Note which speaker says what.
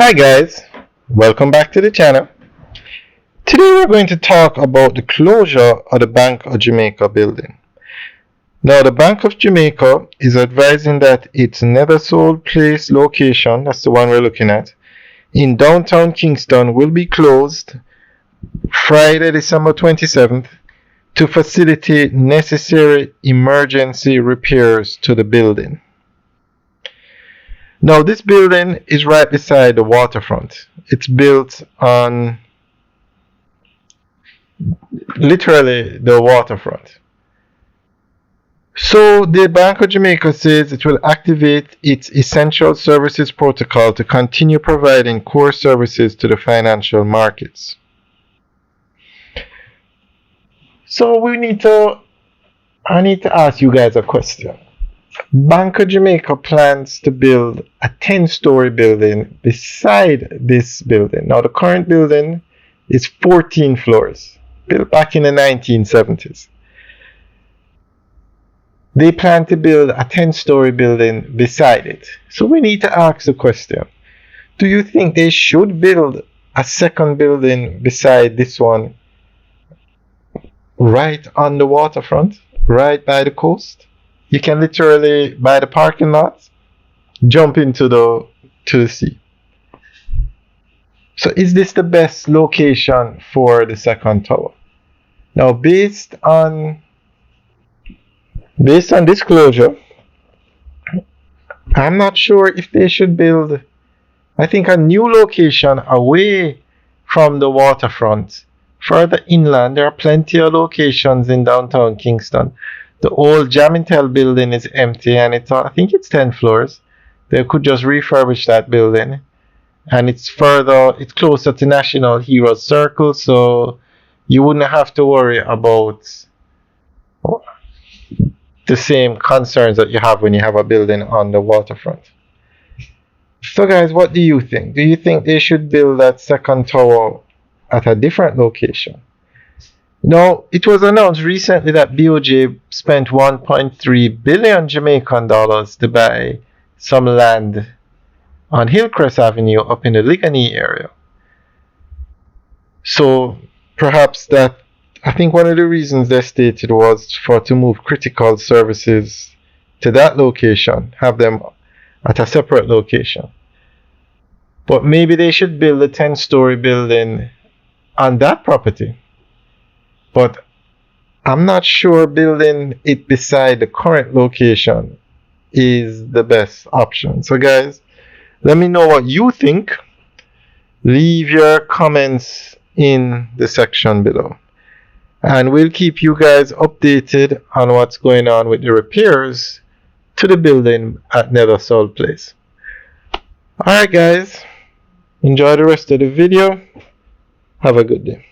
Speaker 1: Hi guys, welcome back to the channel. Today we're going to talk about the closure of the Bank of Jamaica building. Now the Bank of Jamaica is advising that its Nethersold Place location, that's the one we're looking at, in downtown Kingston will be closed Friday, December 27th to facilitate necessary emergency repairs to the building. Now this building is right beside the waterfront. It's built on literally the waterfront. So the Bank of Jamaica says it will activate its essential services protocol to continue providing core services to the financial markets. So I need to ask you guys a question. Bank of Jamaica plans to build a 10-story building beside this building. Now the current building is 14 floors, built back in the 1970s. They plan to build a 10-story building beside it. So we need to ask the question, do you think they should build a second building beside this one right on the waterfront, right by the coast? You can literally, by the parking lot, jump into the sea. So is this the best location for the second tower? Now, based on this closure, I'm not sure if they should build, I think, a new location away from the waterfront. Further inland, there are plenty of locations in downtown Kingston. The old Jamintel building is empty and I think it's 10 floors. They could just refurbish that building. And it's closer to National Heroes Circle, so you wouldn't have to worry about the same concerns that you have when you have a building on the waterfront. So guys, what do you think? Do you think they should build that second tower at a different location? Now, it was announced recently that BOJ spent 1.3 billion Jamaican dollars to buy some land on Hillcrest Avenue up in the Ligani area. So perhaps I think one of the reasons they stated was to move critical services to that location, have them at a separate location. But maybe they should build a 10-story building on that property. But I'm not sure building it beside the current location is the best option. So guys, let me know what you think. Leave your comments in the section below. And we'll keep you guys updated on what's going on with the repairs to the building at Nethersold Place. Alright guys, enjoy the rest of the video. Have a good day.